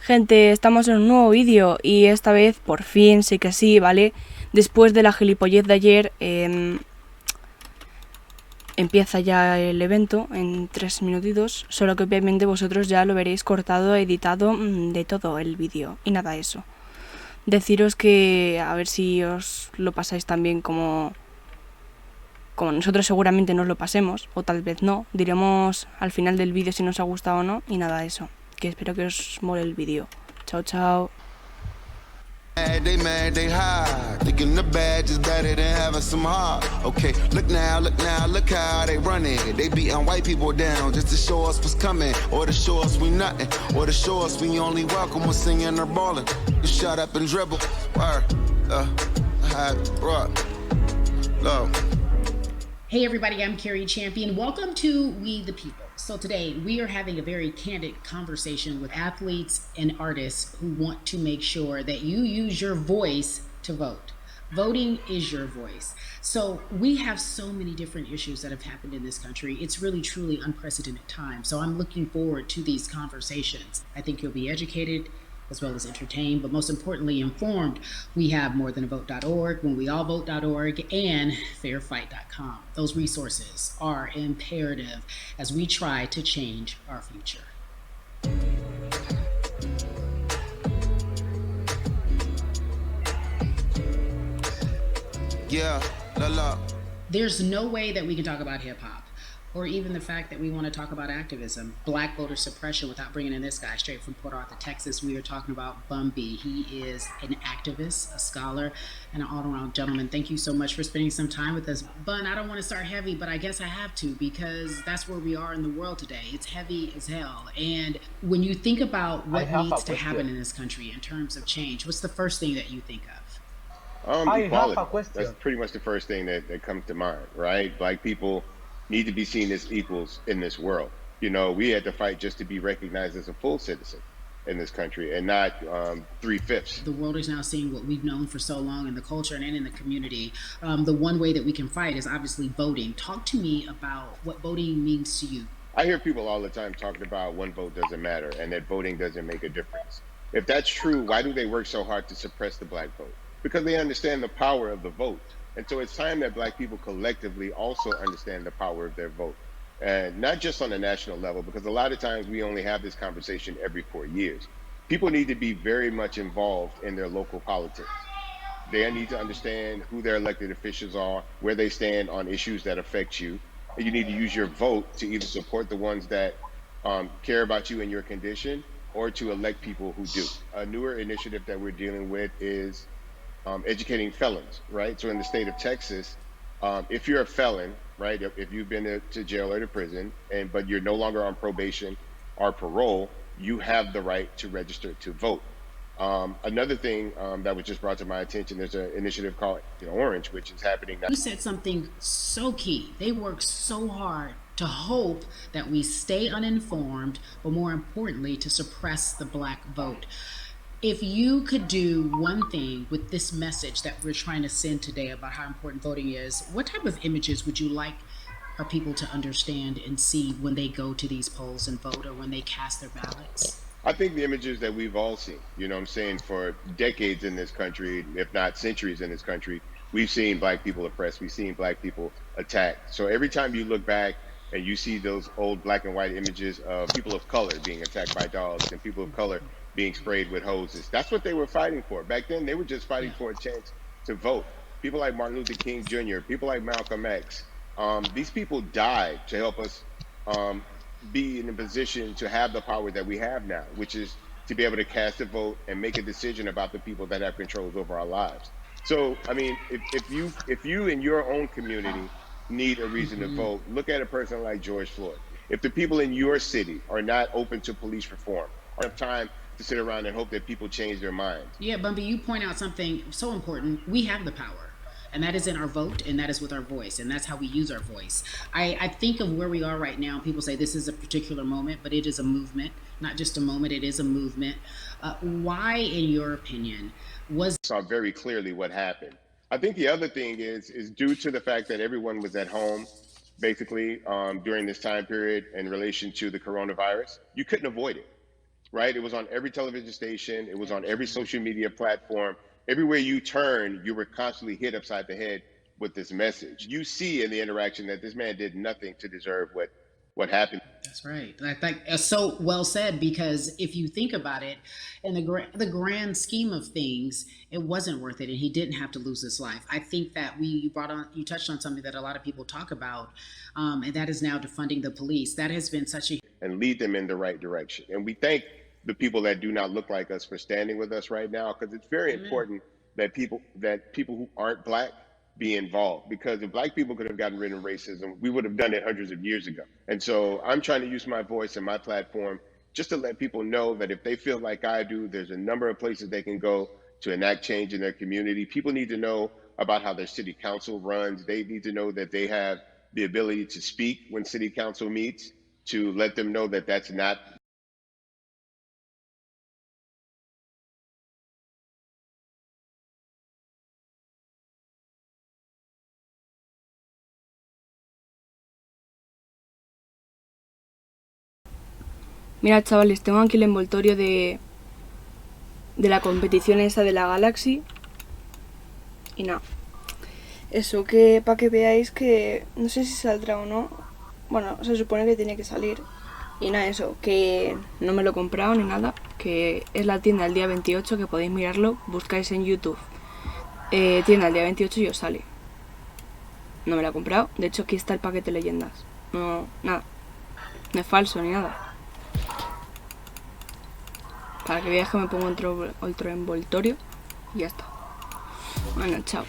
Gente, estamos en un nuevo vídeo y esta vez por fin sí que sí, ¿vale? Después de la gilipollez de ayer, empieza ya el evento en 3 minutitos, solo que obviamente vosotros ya lo veréis cortado, editado, de todo el vídeo. Y nada, eso. Deciros que a ver si os lo pasáis también como nosotros seguramente nos lo pasemos, o tal vez no. Diremos al final del vídeo si nos ha gustado o no, y nada, eso. Que espero que os mole el vídeo. Chao, chao. They mad, they high. Thinking the badge is better than having some heart. Okay, look now, look how they running. They beating white people down just to show us what's coming. Or to show us we nothing. Or to show us we only welcome when singing or balling. You shut up and dribble. Look. Hey everybody, I'm Carrie Champion. Welcome to We the People. So today we are having a very candid conversation with athletes and artists who want to make sure that you use your voice to vote. Voting is your voice. So we have so many different issues that have happened in this country. It's really, truly unprecedented time. So I'm looking forward to these conversations. I think you'll be educated as well as entertained, but most importantly informed. We have morethanavote.org, whenweallvote.org, and fairfight.com. Those resources are imperative as we try to change our future. Yeah, la. There's no way that we can talk about hip hop, or even the fact that we want to talk about activism, black voter suppression, without bringing in this guy straight from Port Arthur, Texas. We are talking about Bumby. He is an activist, a scholar, and an all-around gentleman. Thank you so much for spending some time with us. Bun, I don't want to start heavy, but I guess I have to, because that's where we are in the world today. It's heavy as hell. And when you think about what needs to happen in this country in terms of change, what's the first thing that you think of? Equality. That's pretty much the first thing that comes to mind, right? Black people need to be seen as equals in this world. You know, we had to fight just to be recognized as a full citizen in this country and not 3/5. The world is now seeing what we've known for so long in the culture and in the community. The one way that we can fight is obviously voting. Talk to me about what voting means to you. I hear people all the time talking about one vote doesn't matter and that voting doesn't make a difference. If that's true, why do they work so hard to suppress the black vote? Because they understand the power of the vote. And so it's time that black people collectively also understand the power of their vote. And not just on a national level, because a lot of times we only have this conversation every 4 years. People need to be very much involved in their local politics. They need to understand who their elected officials are, where they stand on issues that affect you. And you need to use your vote to either support the ones that care about you and your condition, or to elect people who do. A newer initiative that we're dealing with is educating felons, right? So in the state of Texas, if you're a felon, right, if you've been to jail or to prison, but you're no longer on probation or parole, you have the right to register to vote. Another thing that was just brought to my attention, there's an initiative called Orange, which is happening now. You said something so key. They work so hard to hope that we stay uninformed, but more importantly, to suppress the black vote. If you could do one thing with this message that we're trying to send today about how important voting is, what type of images would you like our people to understand and see when they go to these polls and vote, or when they cast their ballots? I think the images that we've all seen, you know what I'm saying, for decades in this country, if not centuries in this country, we've seen black people oppressed, we've seen black people attacked. So every time you look back and you see those old black and white images of people of color being attacked by dogs and people of color being sprayed with hoses, that's what they were fighting for. Back then, they were just fighting for a chance to vote. People like Martin Luther King Jr., people like Malcolm X, these people died to help us be in a position to have the power that we have now, which is to be able to cast a vote and make a decision about the people that have controls over our lives. So, I mean, if you in your own community need a reason to vote, look at a person like George Floyd. If the people in your city are not open to police reform, or have time to sit around and hope that people change their minds. Yeah, Bumby, you point out something so important. We have the power, and that is in our vote, and that is with our voice, and that's how we use our voice. I think of where we are right now. People say this is a particular moment, but it is a movement, not just a moment, it is a movement. Why, in your opinion, saw very clearly what happened. I think the other thing is due to the fact that everyone was at home, basically, during this time period in relation to the coronavirus, you couldn't avoid it. right? It was on every television station. It was on every social media platform. Everywhere you turn, you were constantly hit upside the head with this message. You see in the interaction that this man did nothing to deserve what happened. That's right. I think so well said, because if you think about it, in the grand scheme of things, it wasn't worth it, and he didn't have to lose his life. I think that you touched on something that a lot of people talk about, and that is now defunding the police. That has been such a and lead them in the right direction. And we thank the people that do not look like us for standing with us right now, because it's very important that people who aren't Black be involved, because if Black people could have gotten rid of racism, we would have done it hundreds of years ago. And so I'm trying to use my voice and my platform just to let people know that if they feel like I do, there's a number of places they can go to enact change in their community. People need to know about how their city council runs. They need to know that they have the ability to speak when city council meets, to let them know that that's not Mira, chavales, tengo aquí el envoltorio de la competición esa de la Galaxy. Y nada. Eso, que para que veáis que no sé si saldrá o no. Bueno, se supone que tiene que salir. Y nada, eso, que no me lo he comprado ni nada. Que es la tienda del día 28, que podéis mirarlo. Buscáis en YouTube. Tienda del día 28 y os sale. No me la he comprado. De hecho, aquí está el paquete leyendas. No, nada. No es falso ni nada. Para que veáis que me pongo otro envoltorio y ya está. Bueno, chao.